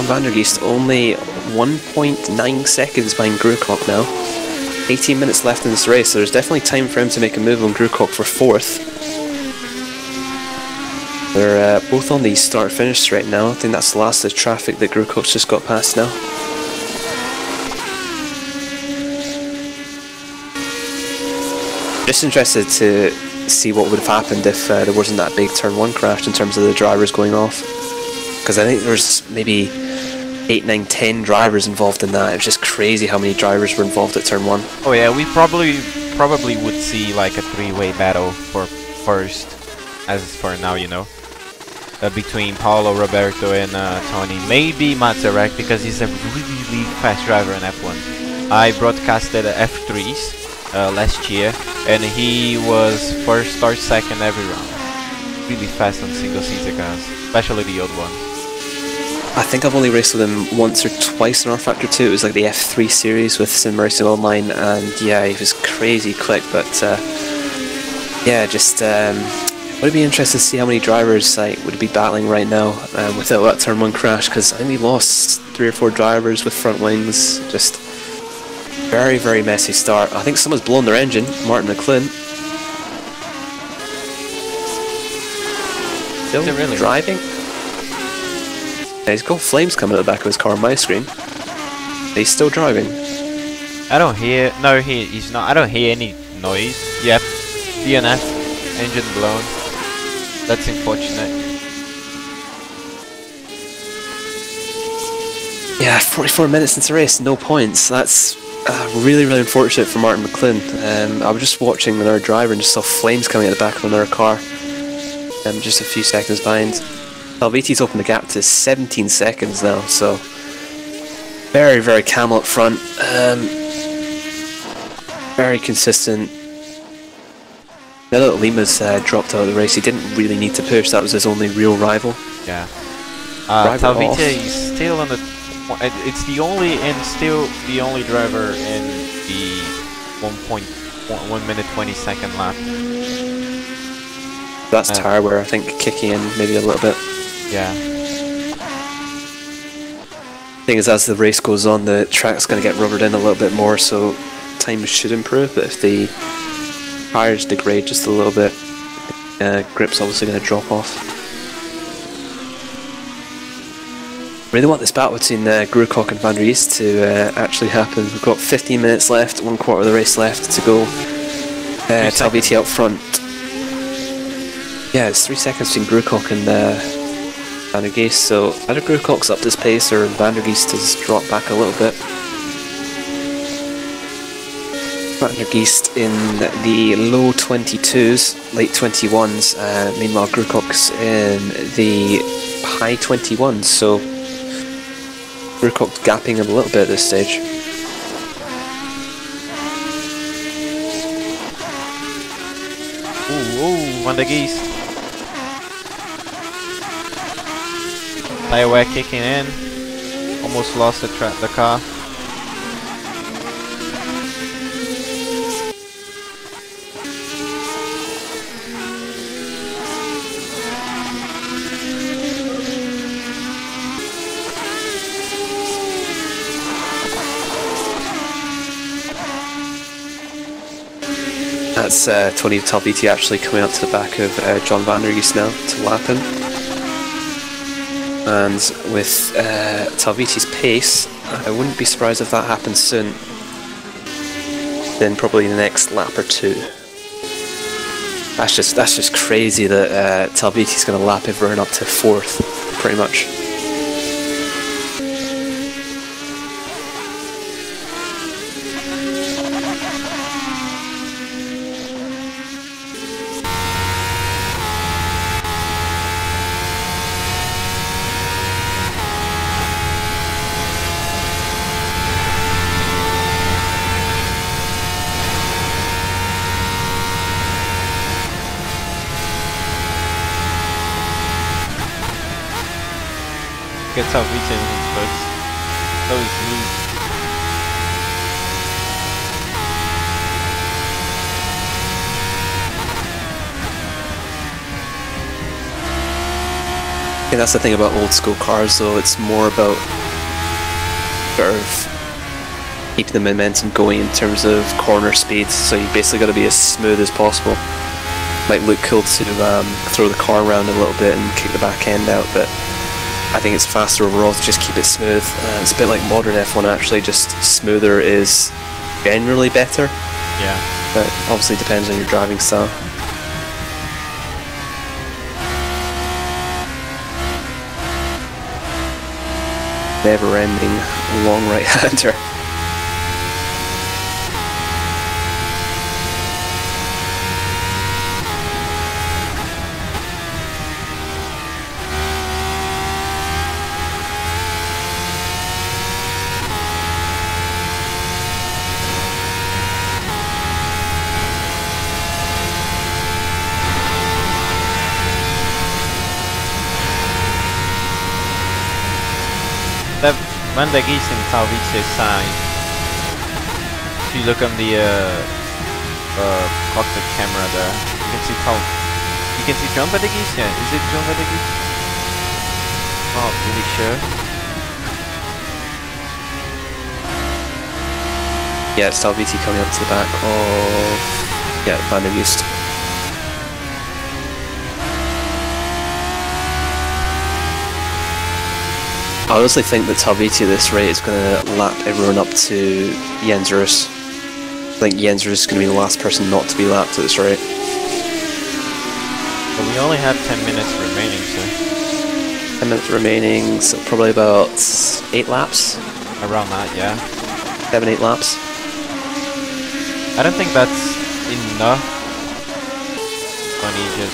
Van der Geest only 1.9 seconds behind Groocock now. 18 minutes left in this race, so there's definitely time for him to make a move on Groocock for 4th. They're both on the start-finish straight now. I think that's the last of the traffic that Groocock's just got past now. Just interested to see what would have happened if there wasn't that big turn 1 crash in terms of the drivers going off. Because I think there's maybe 8, 9, 10 drivers involved in that. It was just crazy how many drivers were involved at turn 1. Oh yeah, we probably would see like a 3-way battle for first, as for now, you know. Between Paulo, Roberto and Tony. Maybe Mazarek, because he's a really fast driver in F1. I broadcasted F3s last year, and he was first or second every round. Really fast on single-seater cars, especially the old ones. I think I've only raced with him once or twice in rFactor 2. It was like the F3 series with SimRacingOnline, and yeah, he was crazy quick, but yeah, just would it be interesting to see how many drivers would be battling right now without that turn 1 crash, because I think we lost 3 or 4 drivers with front wings. Just very, very messy start. I think someone's blown their engine. Martin McLean. Still really driving? Yeah, he's got flames coming out the back of his car on my screen. He's still driving. I don't hear... No, he's not. I don't hear any noise. Yep. DNF. Engine blown. That's unfortunate. Yeah, 44 minutes into the race, no points. That's really, really unfortunate for Martin McLean. I was just watching another driver and just saw flames coming out the back of another car. Just a few seconds behind. Talviti's opened the gap to 17 seconds now, so very, very calm up front. Very consistent. Now that Lima's dropped out of the race, he didn't really need to push. That was his only real rival. Yeah. Talviti is still on the. It's the only and still the only driver in the 1.2 1 minute 20-second lap. That's tire wear, I think, kicking in maybe a little bit. Yeah. Thing is, as the race goes on, the track's going to get rubbered in a little bit more, so time should improve. But if the tires degrade just a little bit, grip's obviously going to drop off. Really want this battle between Groocock and Van der East to actually happen. We've got 15 minutes left, 1/4 of the race left to go. Talviti out front. Yeah, it's 3 seconds between Groocock and Van der Geest, so either Groocock's up this pace or Van der Geest has dropped back a little bit. Van der Geest in the low 22s, late 21s, meanwhile Groocock's in the high 21s, so Groocock's gapping him a little bit at this stage. Ooh, Van der Geest. Tire wear kicking in. Almost lost the car. That's Tony Talviti actually coming up to the back of John Van der Geest now to lap him. And with Talviti's pace, I wouldn't be surprised if that happens soon. Then probably the next lap or two. That's just crazy that Talviti's going to lap everyone up to 4th, pretty much. Gets out reaching first. That was smooth. Yeah, that's the thing about old school cars though, it's more about sort of keeping the momentum going in terms of corner speed, so you basically got to be as smooth as possible. Might look cool to throw the car around a little bit and kick the back end out, but I think it's faster overall to just keep it smooth. It's a bit like modern F1 actually, just smoother is generally better. Yeah. But obviously depends on your driving style. Never ending long right-hander. Van der Geest and Talviti's side. If you look on the cockpit camera there, you can see John Van der Geest. Yeah, is it John Van der Geest? Not really sure. Yeah, it's Talviti coming up to the back of Van der Geest. I honestly think that Talviti at this rate is going to lap everyone up to Jens Roos. I think Jens Roos is going to be the last person not to be lapped at this rate. But we only have 10 minutes remaining, so... 10 minutes remaining, so probably about 8 laps? Around that, yeah. 7-8 laps. I don't think that's enough when he just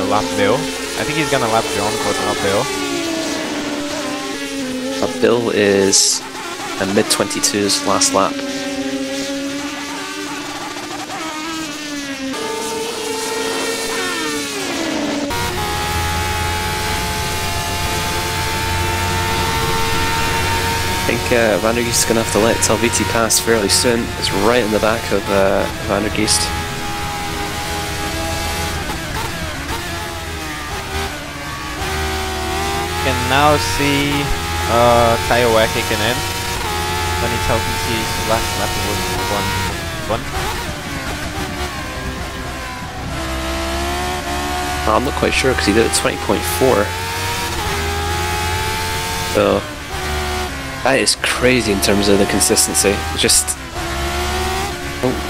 lap Bill. I think he's gonna lap John, but not Bill. Bill is a mid-22s last lap. I think Van der Geest is going to have to let Talviti pass fairly soon. It's right in the back of Van der Geest. You can now see Taiwa kicking in. When he Talviti's last lap was 1-1. I'm not quite sure because he did it 20.4. So that is crazy in terms of the consistency. Just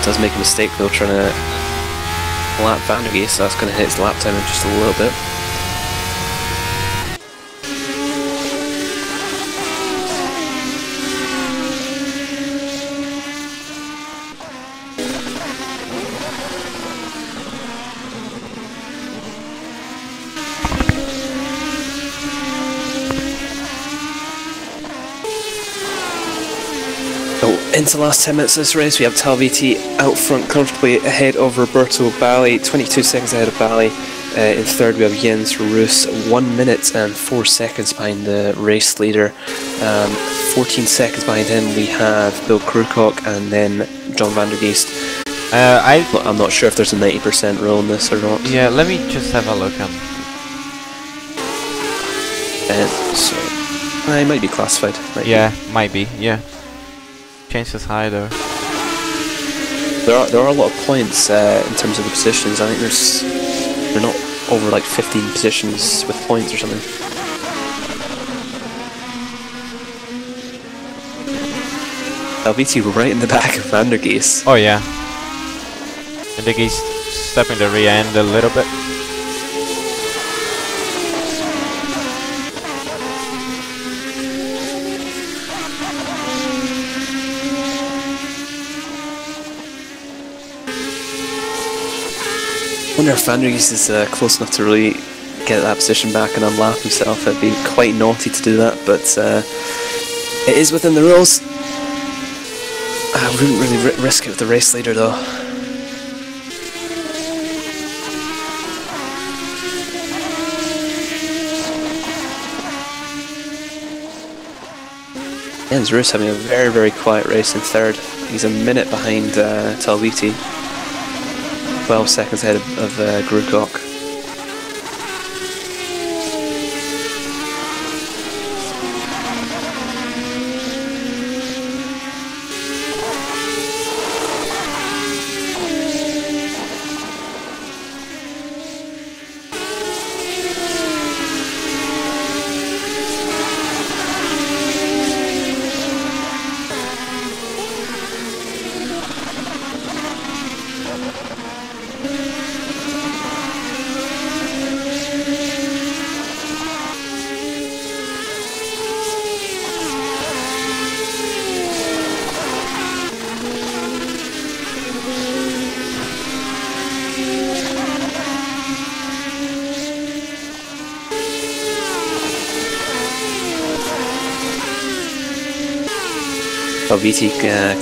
does make a mistake though trying to lap Van der Geest, so that's going to hit his lap time in just a little bit. Into the last 10 minutes of this race, we have Talviti out front comfortably ahead of Roberto Bali, 22 seconds ahead of Bali. In third we have Jens Roos, 1 minute and 4 seconds behind the race leader. 14 seconds behind him we have Bill Krukok and then John Van der Geest. I'm not sure if there's a 90% rule in this or not. Yeah, let me just have a look. So, he might be classified. Might be, yeah. Chances high though. There are a lot of points in terms of the positions. I think they're not over like 15 positions with points or something. Talviti right in the back of Van der Geest. Oh yeah. Van der Geest stepping the rear end a little bit. I wonder if Van der Geest is close enough to really get that position back and unlap himself. It'd be quite naughty to do that, but it is within the rules. I wouldn't really risk it with the race leader though. Jens Roos having a very, very quiet race in third. He's a minute behind Talviti. 12 seconds ahead of Grukok. Talviti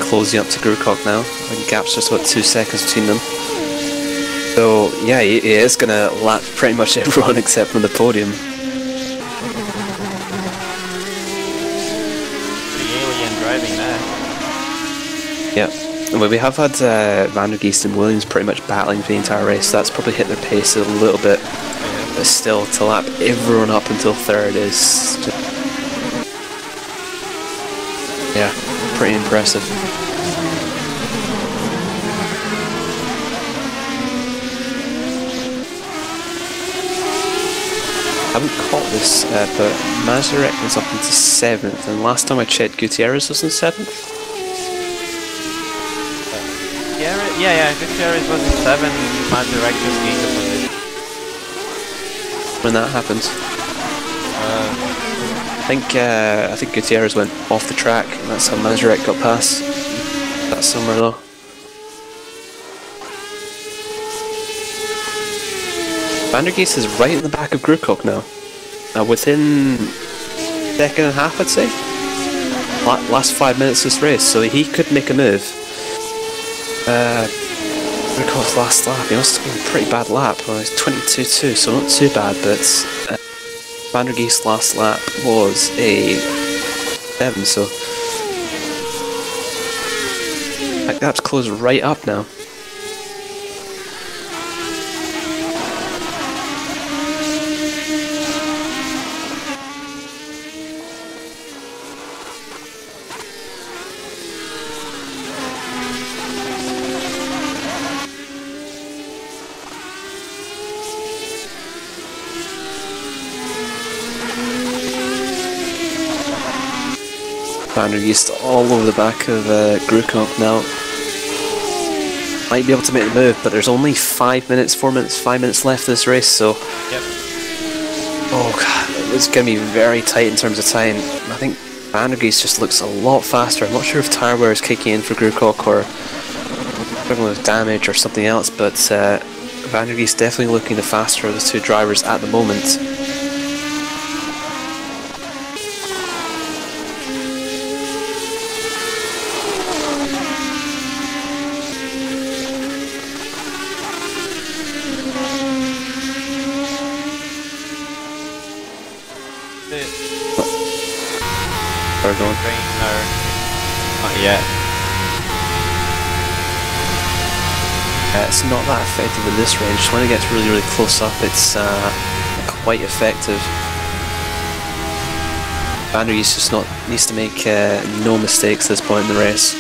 closing up to Grukok now. The gap's just about 2 seconds between them. So yeah, he is going to lap pretty much everyone except from the podium. The alien driving there. Yeah, well, we have had Van der Geest and Williams pretty much battling for the entire race, so that's probably hit their pace a little bit. But still, to lap everyone up until third is just, yeah, pretty impressive. I haven't caught this, but Mazurek is up into 7th, and last time I checked Gutierrez was in 7th. Yeah, Gutierrez was in 7th, Mazurek just gained a position. When that happened? I think Gutierrez went off the track, and that's how Mazurek got past. That's somewhere though. Van der Geest is right in the back of Grukok now. Within a second and a half, I'd say. Last 5 minutes of this race, so he could make a move. Grukok's last lap, he must have been a pretty bad lap. Well, he's 22.2, so not too bad, but Van der Geest's last lap was a 7, so That gap's closed right up now. Banner used all over the back of Grukok now. Might be able to make the move, but there's only 5 minutes left of this race, so... Yep. Oh god, it's going to be very tight in terms of time. I think Vandergeest just looks a lot faster. I'm not sure if tire wear is kicking in for Grukok or struggling with damage or something else, but Vandergeest definitely looking the faster of the two drivers at the moment. Going? No, not yet. It's not that effective in this range. When it gets really, really close up, it's quite effective. Vandergeest just needs to make no mistakes at this point in the race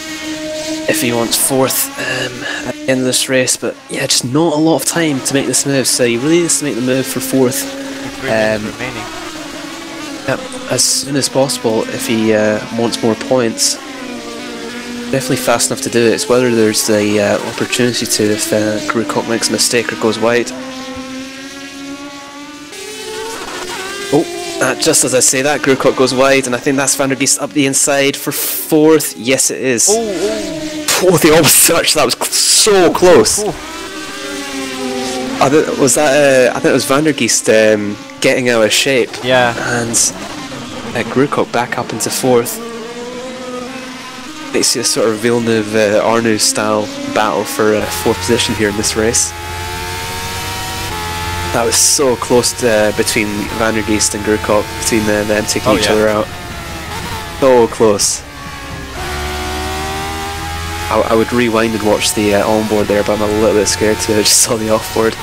if he wants fourth at the end of this race. But yeah, just not a lot of time to make this move. So he really needs to make the move for fourth. 3 minutes remaining. Yep, as soon as possible if he wants more points. Definitely fast enough to do it. It's whether there's the opportunity to if Grukok makes a mistake or goes wide. Oh, just as I say that, Grukok goes wide, and I think that's Vandergeest up the inside for fourth. Yes, it is. Oh, they almost touched. That was so close. I think it was Vandergeest getting out of shape. Yeah. And Grukok back up into fourth. It's a sort of Villeneuve-Arnoux style battle for fourth position here in this race. That was so close between Vandergeest and Grukok, between them taking each other out. So close. I would rewind and watch the onboard there, but I'm a little bit scared to. I just saw the offboard.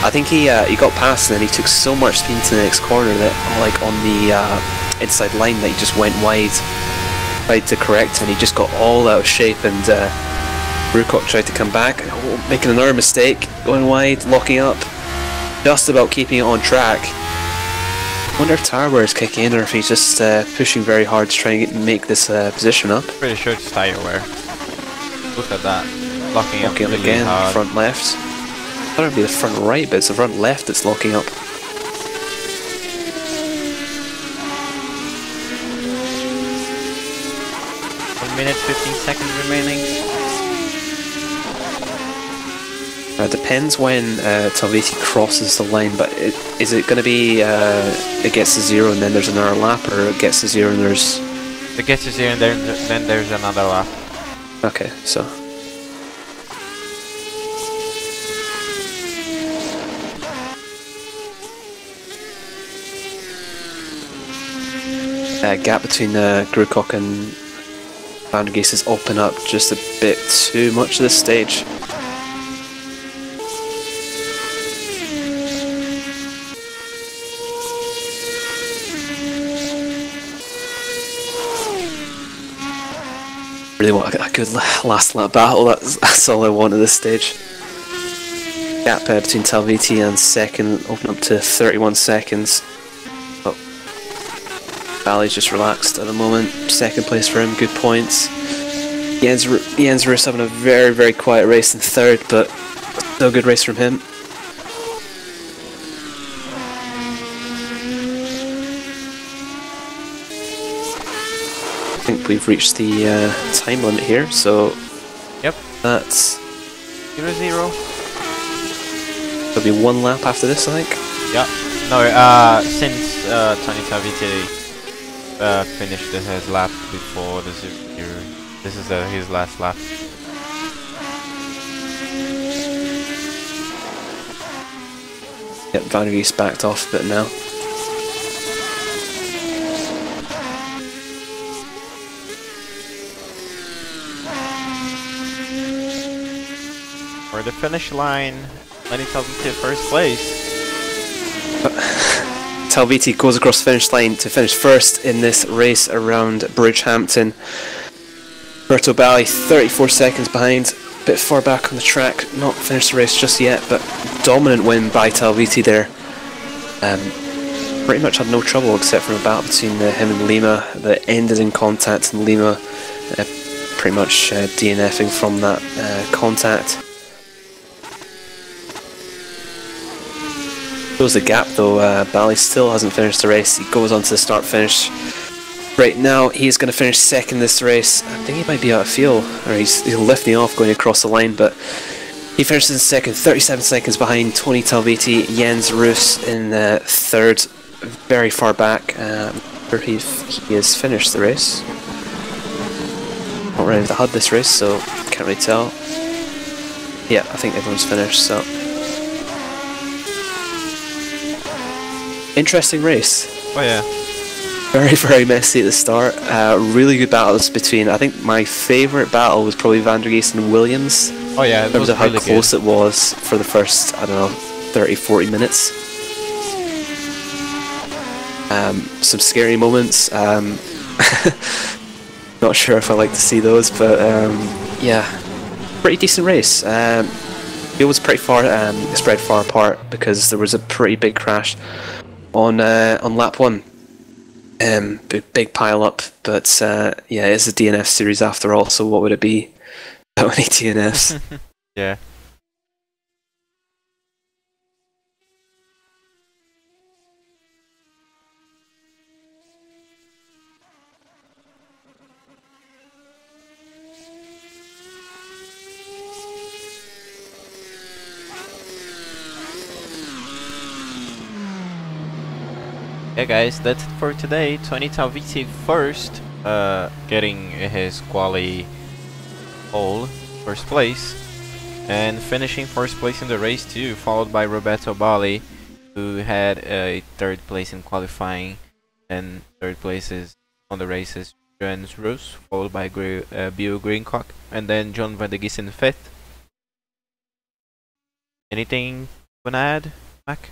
I think he got past and then he took so much speed to the next corner that, like on the inside line, that he just went wide, tried to correct, and he just got all out of shape. And Grukok tried to come back, making another mistake, going wide, locking up, just about keeping it on track. I wonder if tire wear is kicking in or if he's just pushing very hard to try and make this position up. Pretty sure it's tire wear. Look at that, locking up really again, hard. front left. I thought it would be the front right, but it's the front left that's locking up. Minute 15 seconds remaining. Depends when Talviti crosses the line, but is it going to be it gets to zero and then there's another lap, or it gets to zero and there's... It gets to zero and then there's another lap. Okay, so... Gap between Grukok and Vandergeest has opened up just a bit too much at this stage. Really want a good last lap battle. That's all I want at this stage. Gap between Talviti and second open up to 31 seconds. Oh. Valley's just relaxed at the moment. Second place for him, good points. Jens Roos having a very, very quiet race in third, but still a good race from him. I think we've reached the time limit here, so yep, that's 0-0. There'll be one lap after this, I think. Yeah. No, since Tony Talviti finished his lap before the 0, this is his last lap. Yep, Vandergeest backed off a bit now. for the finish line. 20 Talviti first place. Talviti goes across the finish line to finish first in this race around Bridgehampton. Roberto Bali 34 seconds behind, a bit far back on the track, not finished the race just yet, but dominant win by Talviti there. Pretty much had no trouble except for a battle between him and Lima that ended in contact, and Lima pretty much DNFing from that contact. Shows the gap though. Bali still hasn't finished the race. He goes on to the start finish. Right now he's going to finish second this race. I think he might be out of fuel, or he'll lift me off going across the line, but he finishes in second, 37 seconds behind Tony Talviti. Jens Roos in third, very far back. Where he has finished the race. Not ready with the HUD this race, so can't really tell. Yeah, I think everyone's finished, so. Interesting race. Oh yeah. Very, very messy at the start. Really good battles between, I think my favourite battle was probably Van der Geest and Williams. Oh yeah, in terms of how close it was for the first, I don't know, 30-40 minutes. Some scary moments. Not sure if I like to see those, but yeah, pretty decent race. It was pretty far, spread far apart because there was a pretty big crash on lap 1. Big pile up, but yeah, it's a DNF series after all, so what would it be without any DNFs? Yeah. Yeah guys, that's it for today. Tony Talviti first, getting his quali pole, first place, and finishing first place in the race too, followed by Roberto Bali, who had a third place in qualifying, and third places on the races, Jens Roos, followed by Bill Greencock, and then John Van der Geest in fifth. Anything you wanna add, Mac?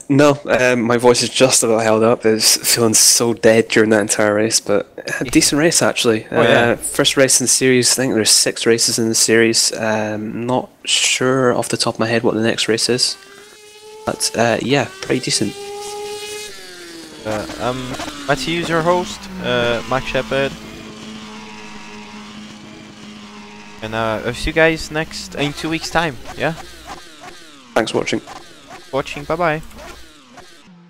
No, my voice is just about held up. I was feeling so dead during that entire race, but a decent race actually. Oh, yeah. First race in the series. I think there's 6 races in the series. Not sure off the top of my head what the next race is, but yeah, pretty decent. Matheus, your host, Mac Sheperd, and I'll see you guys in 2 weeks' time. Yeah. Thanks for watching. Bye bye.